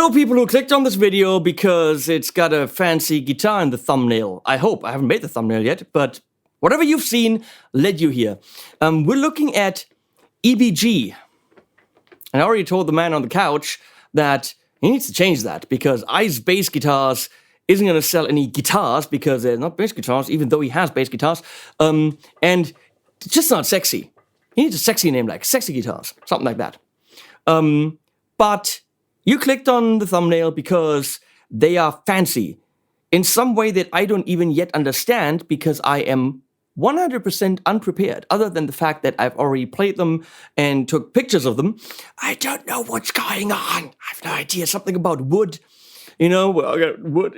Hello, people who clicked on this video because it's got a fancy guitar in the thumbnail. I hope. I haven't made the thumbnail yet, but whatever you've seen led you here. We're looking at EBG. And I already told the man on the couch that he needs to change that because Ice Bass Guitars isn't going to sell any guitars because they're not bass guitars, even though he has bass guitars. And it's just not sexy. He needs a sexy name like Sexy Guitars, something like that. But you clicked on the thumbnail because they are fancy in some way that I don't even yet understand because I am 100% unprepared, other than the fact that I've already played them and took pictures of them. I don't know what's going on. I have no idea. Something about wood, I got wood.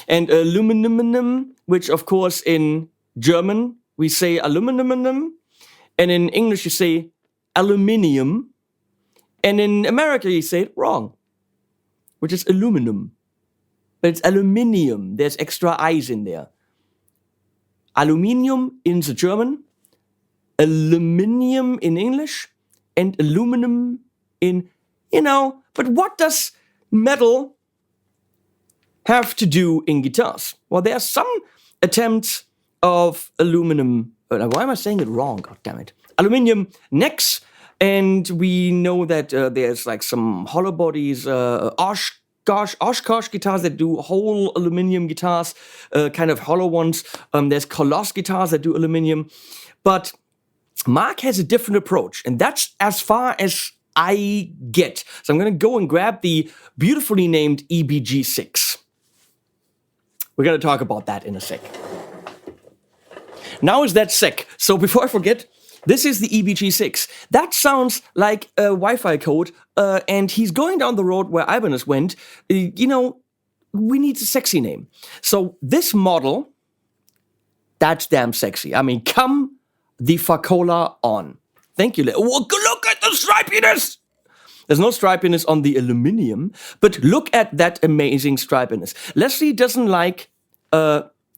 And aluminum, which of course in German we say aluminum, and in English you say aluminium. And in America, you say it wrong, which is aluminum. But it's aluminium. There's extra I's in there. Aluminium in the German, aluminium in English, and aluminum in, But what does metal have to do in guitars? Well, there are some attempts of aluminum. Why am I saying it wrong? God damn it. Aluminium necks. And we know that there's like some hollow bodies, Oshkosh guitars that do whole aluminum guitars, kind of hollow ones. There's Coloss guitars that do aluminum. But Mark has a different approach, and that's as far as I get. So I'm going to go and grab the beautifully named EBG-6. We're going to talk about that in a sec. Now is that sec. So before I forget, this is the EBG-6. That sounds like a Wi-Fi code, and he's going down the road where Ibanez went. We need a sexy name. So this model, that's damn sexy. I mean, come the Facola on. Thank you. Look at the stripiness! There's no stripiness on the aluminium, but look at that amazing stripiness. Leslie doesn't like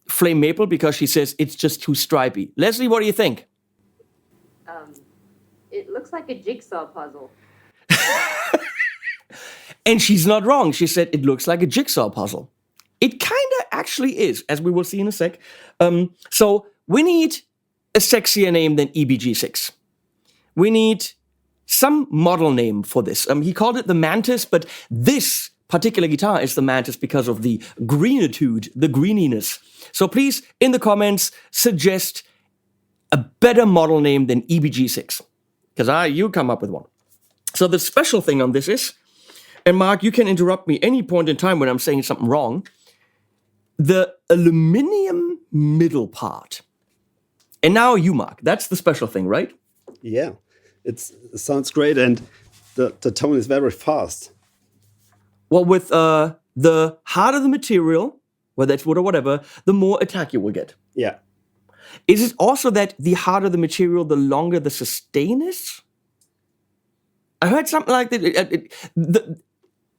flame maple because she says it's just too stripy. Leslie, what do you think? It looks like a jigsaw puzzle. And she's not wrong. She said it looks like a jigsaw puzzle. It kind of actually is, as we will see in a sec. So we need a sexier name than EBG-6. We need some model name for this. He called it the Mantis, but this particular guitar is the Mantis because of the greenitude, the greeniness. So please, in the comments, suggest a better model name than EBG-6. Because you come up with one. So the special thing on this is, and Mark, you can interrupt me any point in time when I'm saying something wrong, the aluminium middle part. And now you, Mark, that's the special thing, right? Yeah, it sounds great, and the tone is very fast. Well, with the harder the material, whether it's wood or whatever, the more attack you will get. Yeah. Is it also that the harder the material, the longer the sustain is? I heard something like that.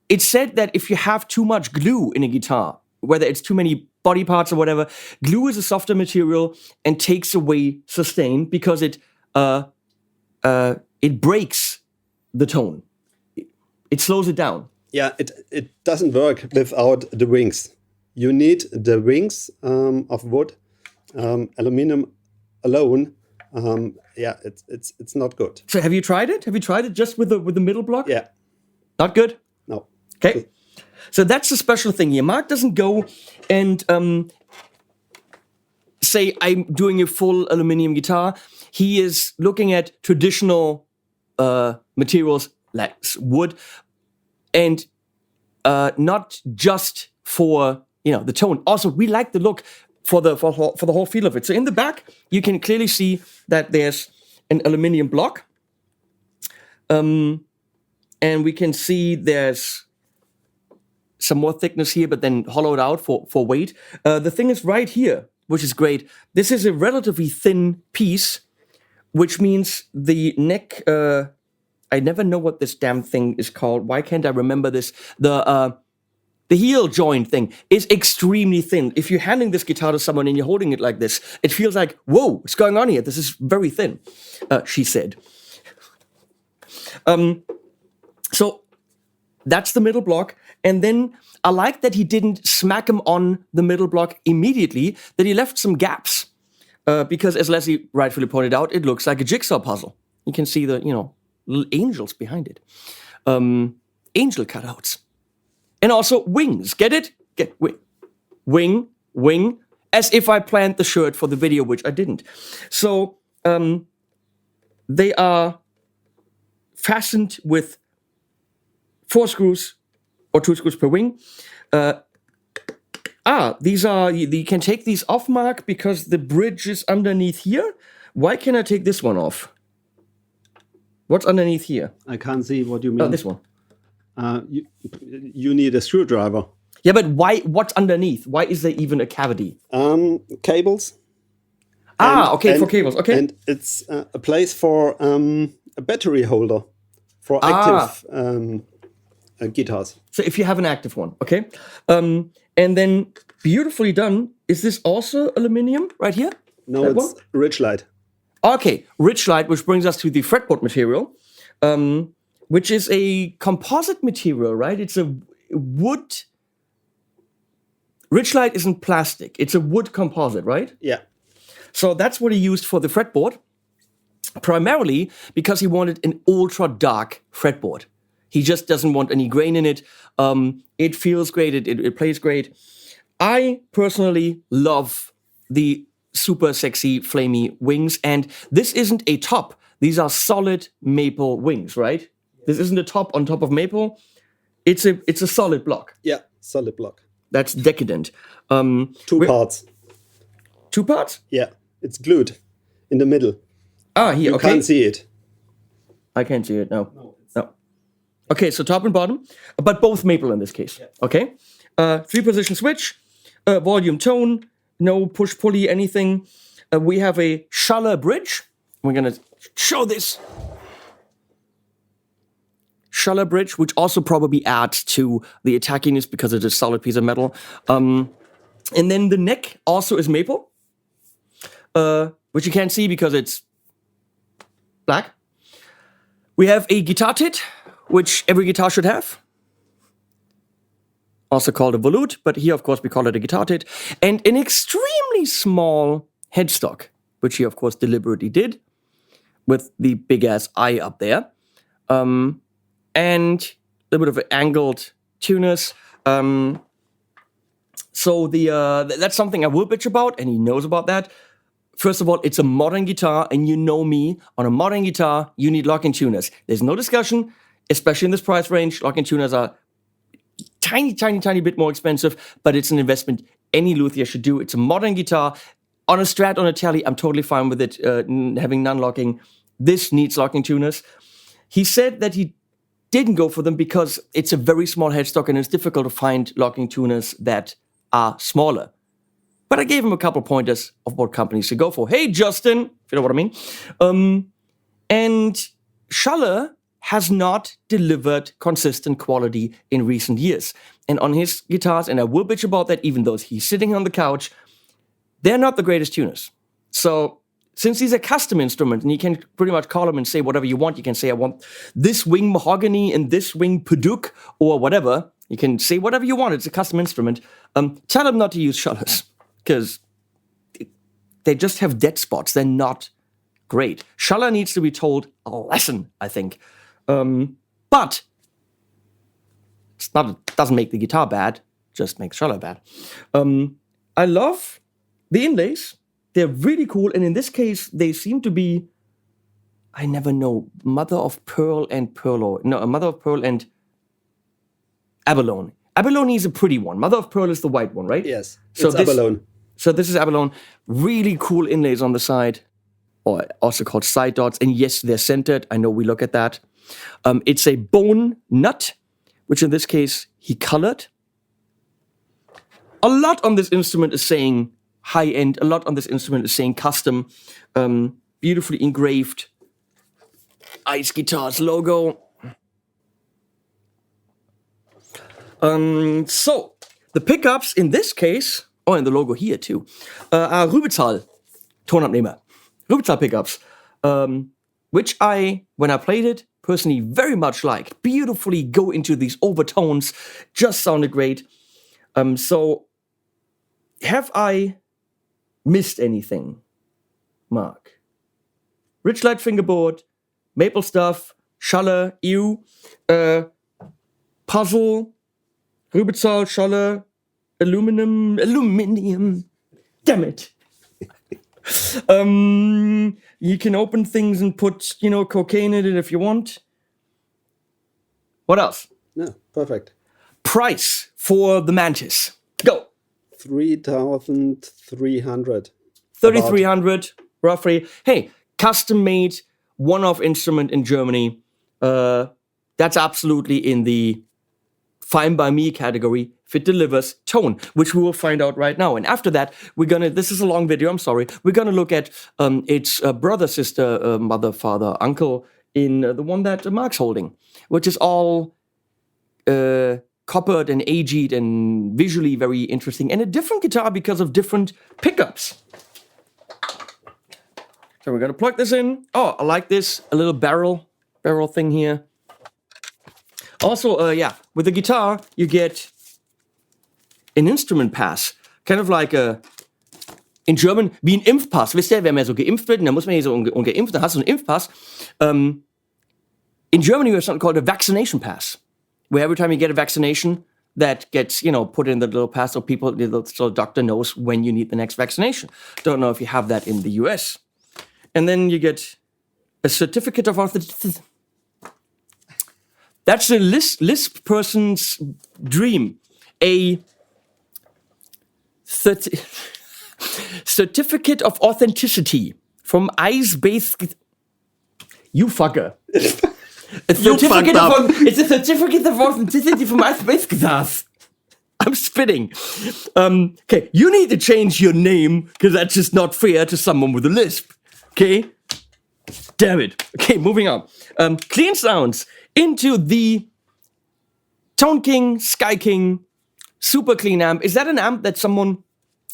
It said that if you have too much glue in a guitar, whether it's too many body parts or whatever, glue is a softer material and takes away sustain because it breaks the tone. It slows it down. Yeah, it doesn't work without the wings. You need the wings of wood. Aluminum alone, it's not good. So have you tried it? Have you tried it just with the middle block? Yeah. Not good? No. Okay. So that's the special thing here. Mark doesn't go and say, I'm doing a full aluminum guitar. He is looking at traditional materials like wood and not just for, the tone. Also, we like the look for the whole feel of it. So in the back, you can clearly see that there's an aluminum block. And we can see there's some more thickness here, but then hollowed out for weight. The thing is right here, which is great. This is a relatively thin piece, which means the neck, I never know what this damn thing is called. Why can't I remember this? The heel joint thing is extremely thin. If you're handing this guitar to someone and you're holding it like this, it feels like, whoa, what's going on here? This is very thin, she said. So that's the middle block. And then I like that he didn't smack him on the middle block immediately, that he left some gaps. Because as Leslie rightfully pointed out, it looks like a jigsaw puzzle. You can see the, little angels behind it. Angel cutouts. And also wings. Get it? Wing. As if I planned the shirt for the video, which I didn't. So they are fastened with 4 screws or 2 screws per wing. These are, you can take these off, Mark, because the bridge is underneath here. Why can I take this one off? What's underneath here? I can't see what you mean. Oh, this one. You need a screwdriver. Yeah, but why? What's underneath? Why is there even a cavity? Cables. Okay, for cables. Okay. And it's a place for a battery holder for active guitars. So if you have an active one, okay. And then beautifully done. Is this also aluminum right here? No, that it's Ridgelite. Okay, Ridgelite, which brings us to the fretboard material, which is a composite material, right? It's a wood. Ridgelite isn't plastic. It's a wood composite, right? Yeah. So that's what he used for the fretboard, primarily because he wanted an ultra dark fretboard. He just doesn't want any grain in it. It feels great. It plays great. I personally love the super sexy, flamey wings. And this isn't a top. These are solid maple wings, right? This isn't a top on top of maple. It's a solid block. Yeah, solid block. That's decadent. 2 parts. 2 parts? Yeah, it's glued in the middle. Here, You okay. can't see it. I can't see it, no. Okay, so top and bottom, but both maple in this case. Yeah. Okay. 3-position switch, volume tone, no push-pulley, anything. We have a Schaller bridge. We're going to show this. Schaller bridge, which also probably adds to the attackiness because it's a solid piece of metal. And then the neck also is maple, which you can't see because it's black. We have a guitar tit, which every guitar should have. Also called a volute, but here, of course, we call it a guitar tit. And an extremely small headstock, which he, of course, deliberately did, with the big-ass eye up there. And a little bit of an angled tuners. So that's something I will bitch about, and he knows about that. First of all, it's a modern guitar, and you know me. On a modern guitar, you need lock-in tuners. There's no discussion, especially in this price range. Lock-in tuners are tiny bit more expensive, but it's an investment any luthier should do. It's a modern guitar. On a Strat, on a Tele, I'm totally fine with it having non-locking. This needs locking tuners. He said that he didn't go for them because it's a very small headstock and it's difficult to find locking tuners that are smaller. But I gave him a couple pointers of what companies to go for. Hey, Justin, if you know what I mean. And Schaller has not delivered consistent quality in recent years. And on his guitars, and I will bitch about that even though he's sitting on the couch, they're not the greatest tuners. So since these are custom instruments, and you can pretty much call them and say whatever you want, you can say, I want this wing mahogany and this wing padauk or whatever. You can say whatever you want. It's a custom instrument. Tell them not to use Schallers because they just have dead spots. They're not great. Schaller needs to be told a lesson, I think. But it doesn't make the guitar bad, just makes Schaller bad. I love the inlays. They're really cool, and in this case, they seem to be, I never know, mother of pearl and abalone. Abalone is a pretty one. Mother of pearl is the white one, right? Yes, so it's abalone. So this is abalone. Really cool inlays on the side, or also called side dots. And yes, they're centered. I know we look at that. It's a bone nut, which in this case, he colored. A lot on this instrument is saying high-end. A lot on this instrument is saying custom. Beautifully engraved Ice Guitars logo. So, the pickups in this case, and the logo here too, are Rübezahl Tonabnehmer. Rübezahl pickups. which I, when I played it, personally very much liked. Beautifully go into these overtones, just sounded great. So, have I missed anything, Mark? Richlight fingerboard, maple stuff, Schaller, ew, puzzle, Rübezahl, Schaller, aluminium. Damn it. You can open things and put, cocaine in it if you want. What else? Yeah, perfect. Price for the Mantis. Go. 3,300. 3,300, roughly. Hey, custom made, one-off instrument in Germany. That's absolutely in the fine by me category if it delivers tone, which we will find out right now. And after that, this is a long video, I'm sorry. We're gonna look at its brother, sister, mother, father, uncle in the one that Mark's holding, which is all coppered and aged and visually very interesting, and a different guitar because of different pickups. So we're gonna plug this in. Oh, I like this, a little barrel thing here. Also, with the guitar, you get an instrument pass. Kind of like in German, wie ein Impfpass. Wisst ihr, wenn man so geimpft wird, dann muss man hier so ungeimpft, dann hast du einen Impfpass. In Germany, we have something called a vaccination pass, where every time you get a vaccination, that gets, put in the little pass so so the doctor knows when you need the next vaccination. Don't know if you have that in the US. And then you get a certificate of authenticity. That's a Lisp person's dream. A certificate of authenticity from ice-based... You fucker. It's a certificate of authenticity from ice-based guitars. I'm spitting. Okay, you need to change your name because that's just not fair to someone with a lisp. Okay? Damn it. Okay, moving on. Clean sounds into the Tone King, Sky King, super clean amp. Is that an amp that someone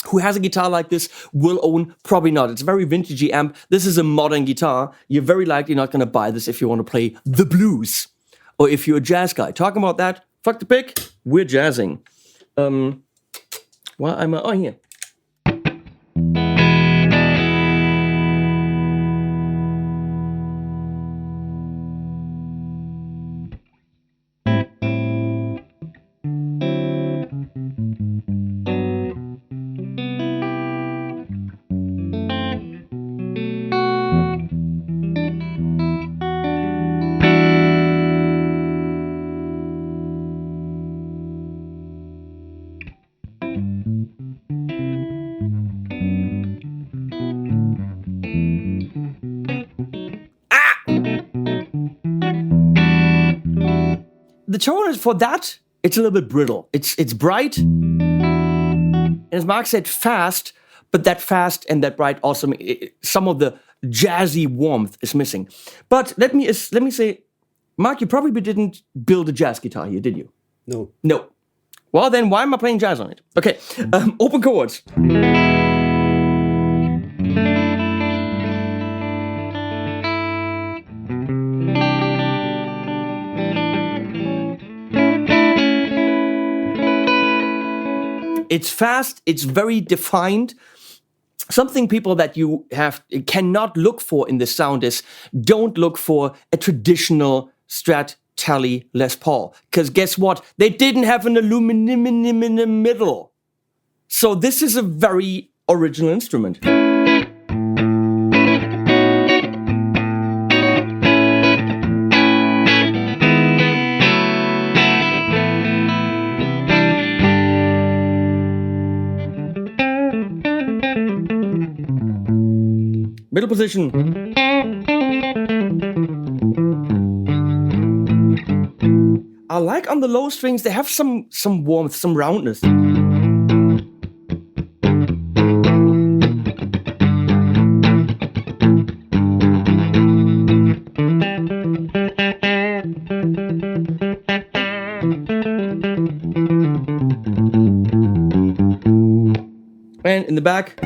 who has a guitar like this will own? Probably not. It's a very vintagey amp. This is a modern guitar. You're very likely not going to buy this if you want to play the blues or if you're a jazz guy. Talking about that, fuck the pick, we're jazzing. Here. The tone is for that, it's a little bit brittle. It's bright, and as Mark said, fast, but that fast and that bright also, some of the jazzy warmth is missing. But let me say, Mark, you probably didn't build a jazz guitar here, did you? No. No. Well, then why am I playing jazz on it? Okay, open chords. It's fast, it's very defined. Something people that you cannot look for in the sound is don't look for a traditional Strat, Tele, Les Paul. Because guess what? They didn't have an aluminum in the middle. So this is a very original instrument. Middle position. I like on the low strings, they have some warmth, some roundness. And in the back.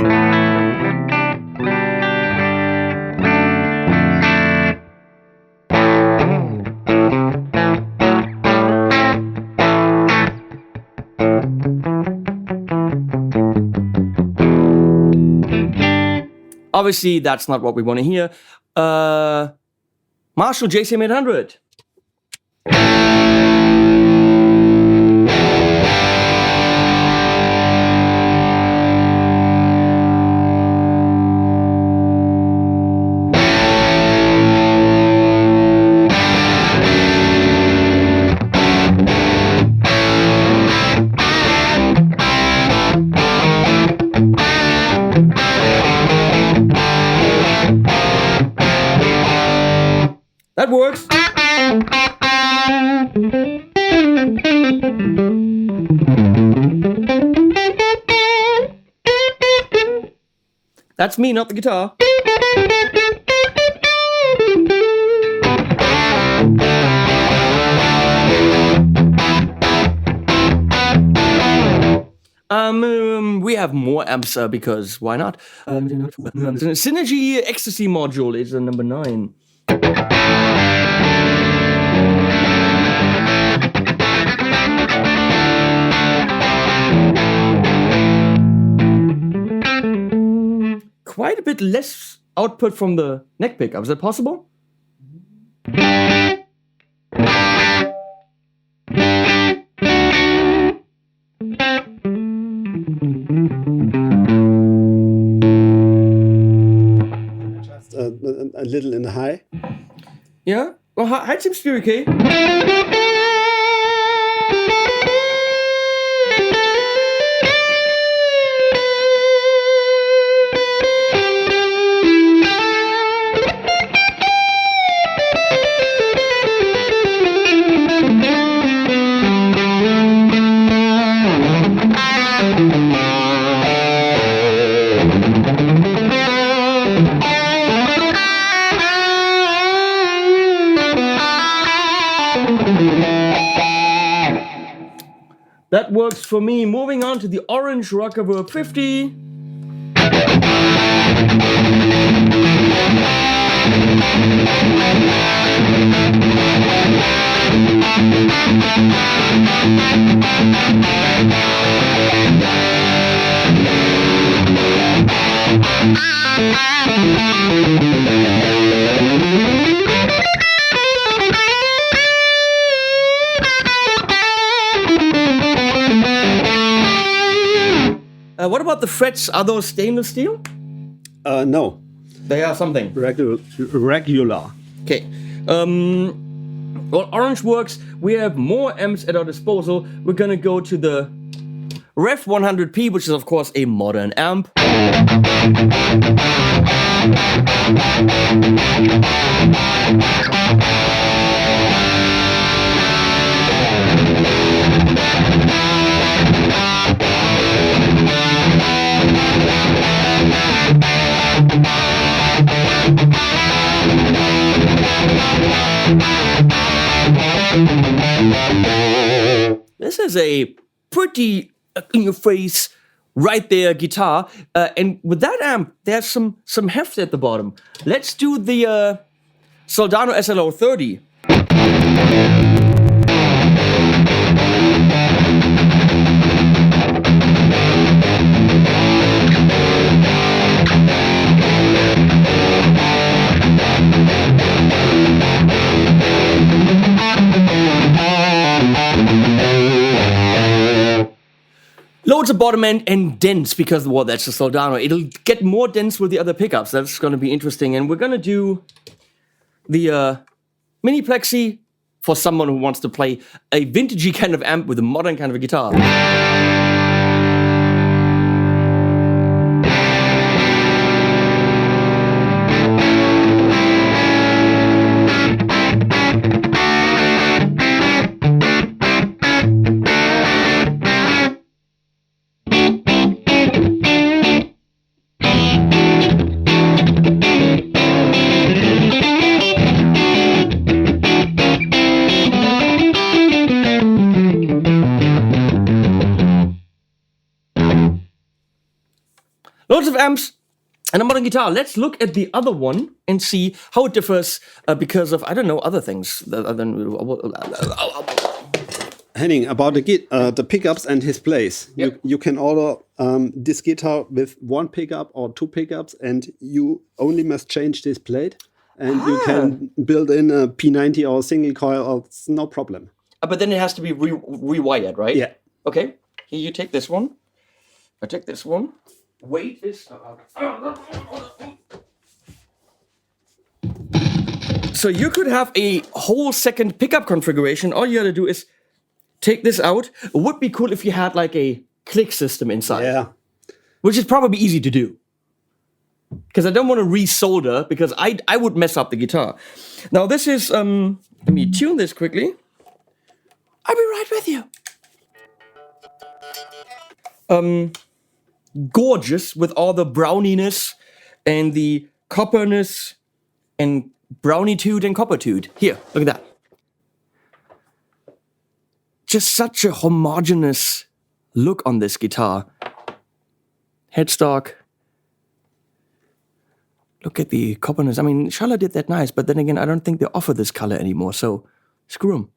Obviously, that's not what we want to hear. Marshall JCM 800. That works. That's me, not the guitar. We have more amps because why not? Synergy Ecstasy module is number 9. Quite a bit less output from the neck pickup. Is that possible? Just a little in the high. Yeah? Well, high seems to be okay. That works for me. Moving on to the orange Reverb 50. What about the frets? Are those stainless steel? No. They are something. Regular. Okay. Well, orange works. We have more amps at our disposal. We're gonna go to the Rev 100P, which is of course a modern amp. This is a pretty in-your-face, right there guitar, and with that amp, there's some heft at the bottom. Let's do the Soldano SLO 30. Loads of bottom end and dense because, well, that's the Soldano. It'll get more dense with the other pickups. That's going to be interesting. And we're going to do the Mini Plexi for someone who wants to play a vintagey kind of amp with a modern kind of a guitar. Loads of amps and a modern guitar. Let's look at the other one and see how it differs because of, I don't know, other things. Henning, about the pickups and his place. Yep. You can order this guitar with one pickup or two pickups, and you only must change this plate, and you can build in a P90 or a single coil, or it's no problem. But then it has to be rewired, right? Yeah. Okay. Here, you take this one. I take this one. Weight is... So you could have a whole second pickup configuration. All you gotta do is take this out. It would be cool if you had like a click system inside. Yeah. Which is probably easy to do. Because I don't want to resolder, because I would mess up the guitar. Now this is, let me tune this quickly. I'll be right with you. Gorgeous with all the browniness and the copperness and brownitude and coppertude. Here, look at that. Just such a homogeneous look on this guitar. Headstock. Look at the copperness. I mean, Charlotte did that nice, but then again, I don't think they offer this color anymore, so screw them.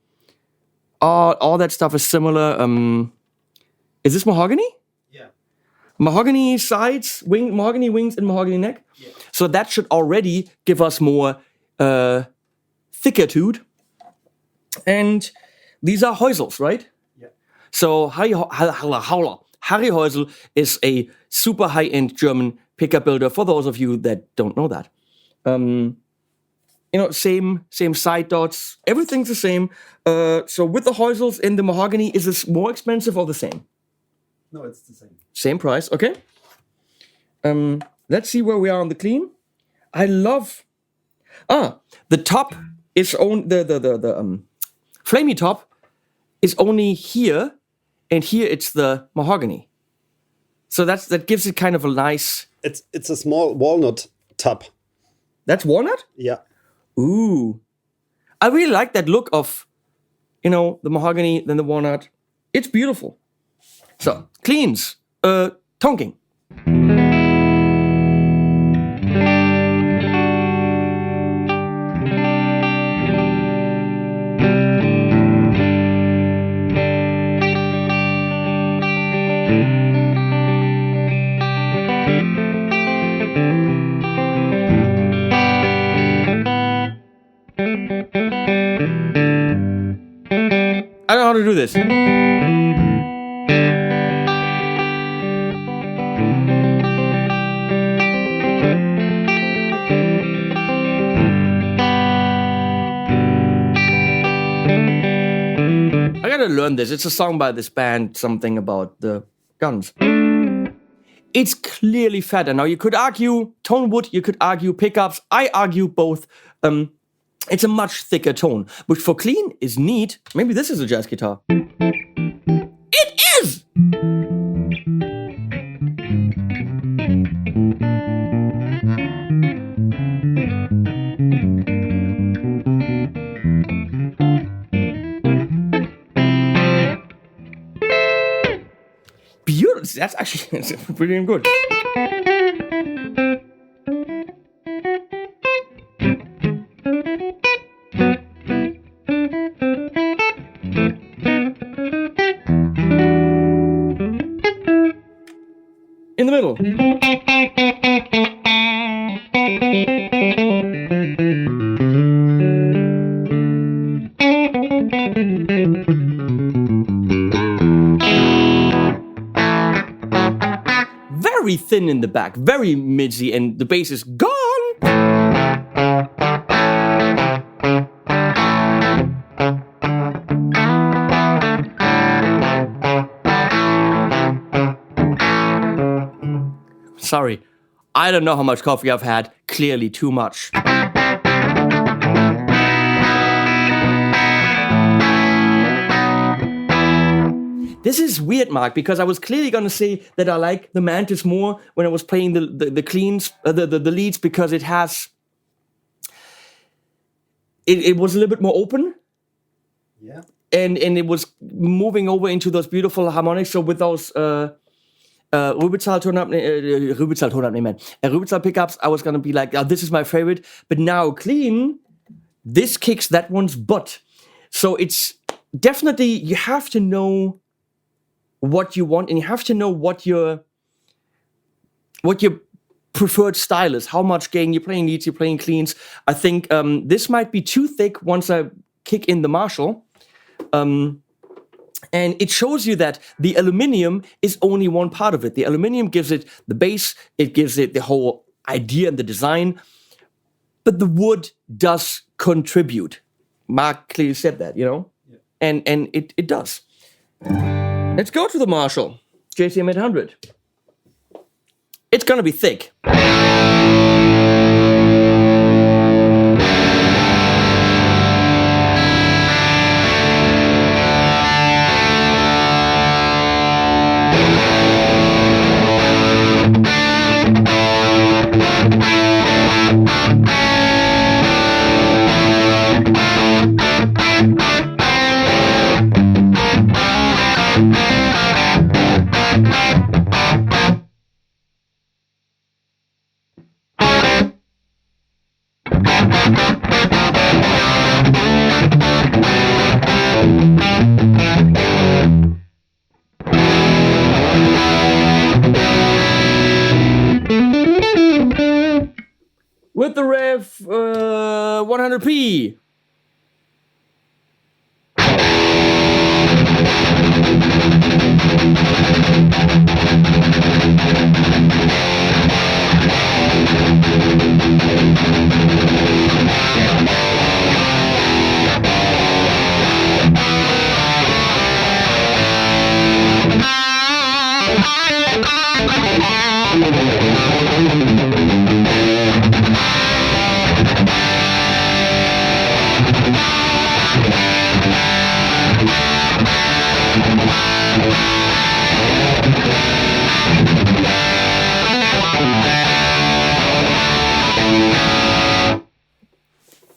All that stuff is similar. Is this mahogany? Yeah. Mahogany sides, mahogany wings, and mahogany neck. Yeah. So that should already give us more thickertude. And these are Häusels, right? Yeah. So Harry Häusel is a super high-end German pickup builder. For those of you that don't know that, same side dots. Everything's the same. So with the Häusels and the mahogany, is this more expensive or the same? No, it's the same. Same price. Okay. Let's see where we are on the clean. I love. The top is on the flamey top is only here, and here it's the mahogany. So that gives it kind of a nice. It's a small walnut top. That's walnut? Yeah. Ooh. I really like that look of, the mahogany, then the walnut. It's beautiful. So, cleans. Tonking. I don't know how to do this. I gotta learn this. It's a song by this band, something about the guns. It's clearly fatter. Now you could argue tone wood, you could argue pickups. I argue both. It's a much thicker tone, which for clean is neat. Maybe this is a jazz guitar. It is! Beautiful. That's actually pretty good. In the middle. Very thin in the back, very midgy, and the bass is gone. Sorry, I don't know how much coffee I've had. Clearly too much. This is weird, Mark, because I was clearly going to say that I like the Mantis more when I was playing the cleans, the leads, because it has... It was a little bit more open. Yeah. And it was moving over into those beautiful harmonics. So with those... Rübezahl pickups, I was gonna be like, oh, this is my favorite. But now clean, this kicks that one's butt. So it's definitely you have to know what you want, and you have to know what your preferred style is, how much gain you're playing leads, you're playing cleans. I think this might be too thick once I kick in the Marshall. And it shows you that the aluminium is only one part of it. The aluminium gives it the base, it gives it the whole idea and the design, but the wood does contribute. Mark clearly said that, you know? Yeah. And it does. Let's go to the Marshall JCM 800. It's gonna be thick. With the Rev 100p.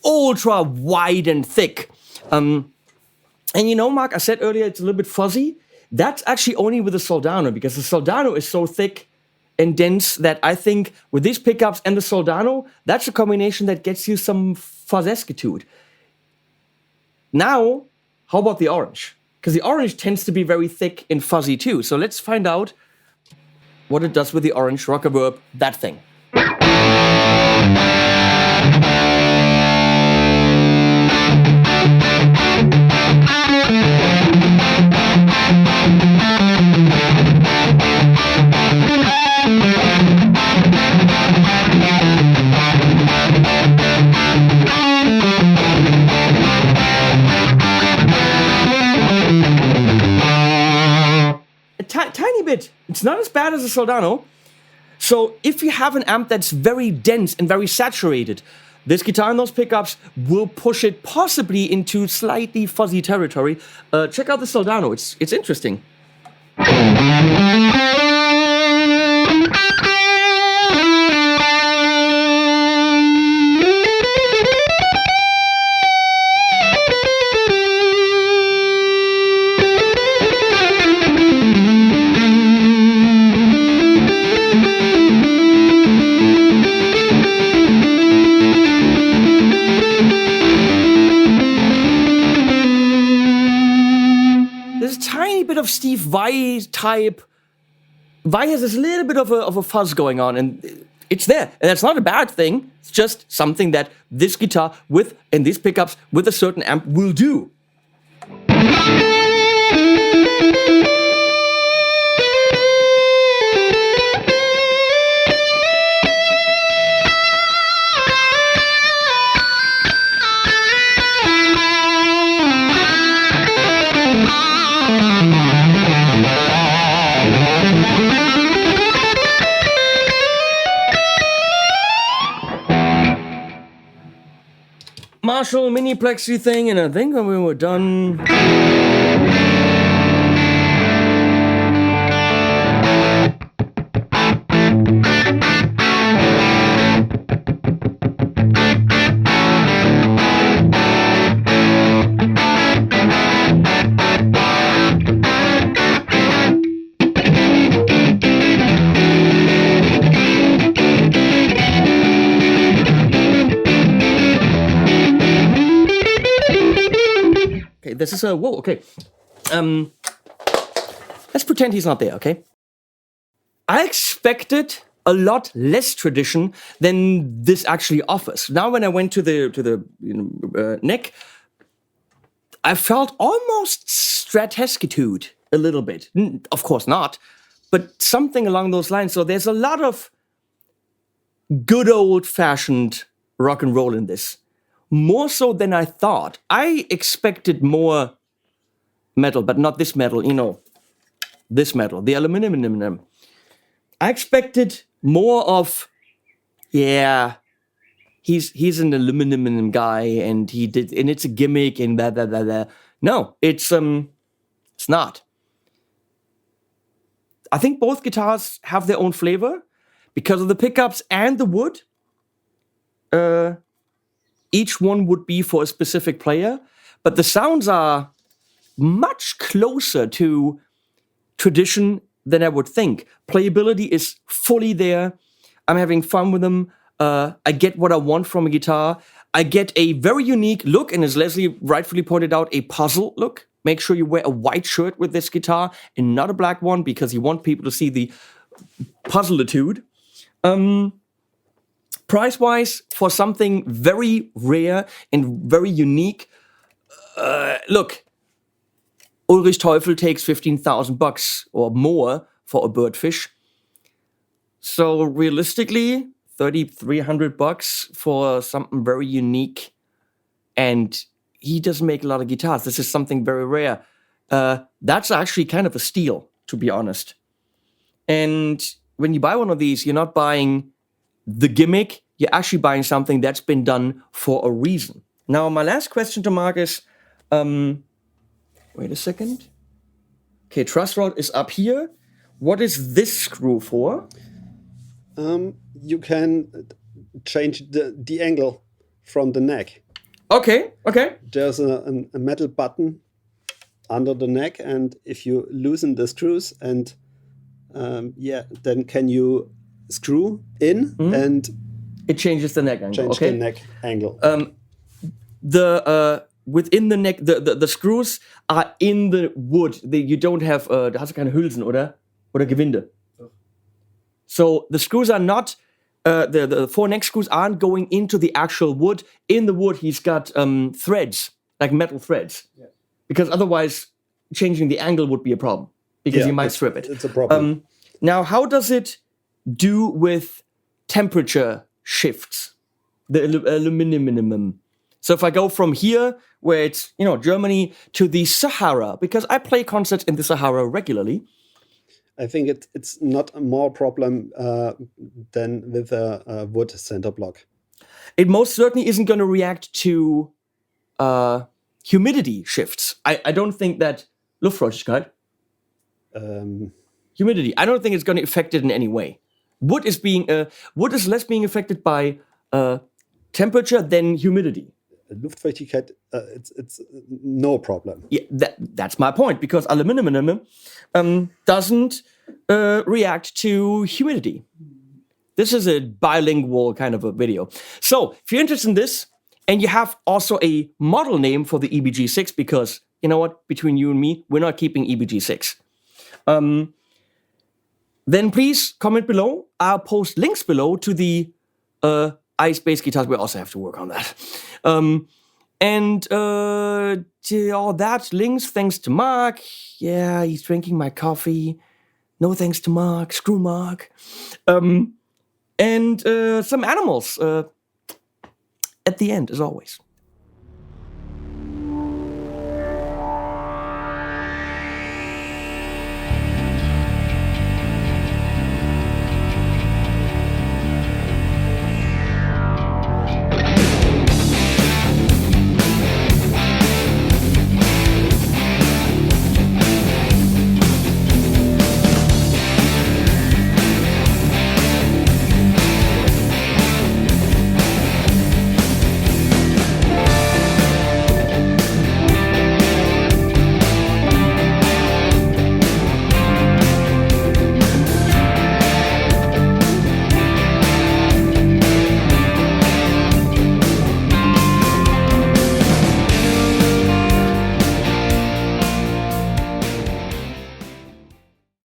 Ultra wide and thick. And you know, Mark, I said earlier it's a little bit fuzzy. That's actually only with the Soldano, because the Soldano is so thick and dense that I think with these pickups and the Soldano, that's a combination that gets you some fuzzesquitude. Now, how about the orange? Because the orange tends to be very thick and fuzzy too. So let's find out what it does with the orange rock reverb, that thing. Tiny bit. It's not as bad as a Soldano. So if you have an amp that's very dense and very saturated, this guitar and those pickups will push it possibly into slightly fuzzy territory. Check out the Soldano. It's interesting. Of Steve Vai type. Vai has this little bit of a fuzz going on, and it's there. And that's not a bad thing. It's just something that this guitar with and these pickups with a certain amp will do. Marshall mini plexi thing, and I think when we were done. okay. This is a whoa. Okay. Let's pretend he's not there. Okay. I expected a lot less tradition than this actually offers. Now, when I went to the neck, I felt almost Stratesquitude a little bit. Of course not, but something along those lines. So there's a lot of good old-fashioned rock and roll in this. More so than I thought. I expected more metal, but not this metal, this metal, the Aluminium. I expected more of, he's an aluminum guy, and it's a gimmick, and blah blah blah blah. No, it's not. I think both guitars have their own flavor because of the pickups and the wood. Each one would be for a specific player, but the sounds are much closer to tradition than I would think. Playability is fully there. I'm having fun with them. I get what I want from a guitar. I get a very unique look, and as Leslie rightfully pointed out, a puzzle look. Make sure you wear a white shirt with this guitar and not a black one, because you want people to see the puzzleitude. Price-wise, for something very rare and very unique, look, Ulrich Teufel takes $15,000 or more for a birdfish. So realistically, $3,300 for something very unique, and he doesn't make a lot of guitars. This is something very rare. That's actually kind of a steal, to be honest. And when you buy one of these, you're not buying the gimmick. You're actually buying something that's been done for a reason. Now, my last question to Mark is, wait a second. Okay, truss rod is up here. What is this screw for? You can change the angle from the neck. Okay. There's a metal button under the neck, and if you loosen the screws, and then can you screw in, and it changes the neck angle. Change the neck angle. Within the neck, the screws are in the wood. You don't have, da hast du keine Hülsen, oder? Oder Gewinde. So the screws are not, the 4 neck screws aren't going into the actual wood. In the wood, he's got threads, like metal threads. Yeah. Because otherwise, changing the angle would be a problem, because you might strip it. It's a problem. Now, how does it do with temperature shifts? The aluminum. So if I go from here, where it's, Germany, to the Sahara, because I play concerts in the Sahara regularly. I think it's not a more problem than with a wood center block. It most certainly isn't going to react to humidity shifts. I don't think that Luftfeuchtigkeit, humidity, I don't think it's going to affect it in any way. Wood is less being affected by temperature than humidity. Luftfeuchtigkeit, it's no problem. Yeah, that's my point, because aluminum doesn't react to humidity. This is a bilingual kind of a video. So if you're interested in this, and you have also a model name for the EBG-6, because you know what, between you and me, we're not keeping EBG-6. Then please comment below. I'll post links below to the ice-based guitars. We also have to work on that. And to all that, links, thanks to Mark. Yeah, he's drinking my coffee. No thanks to Mark. Screw Mark. And some animals at the end, as always.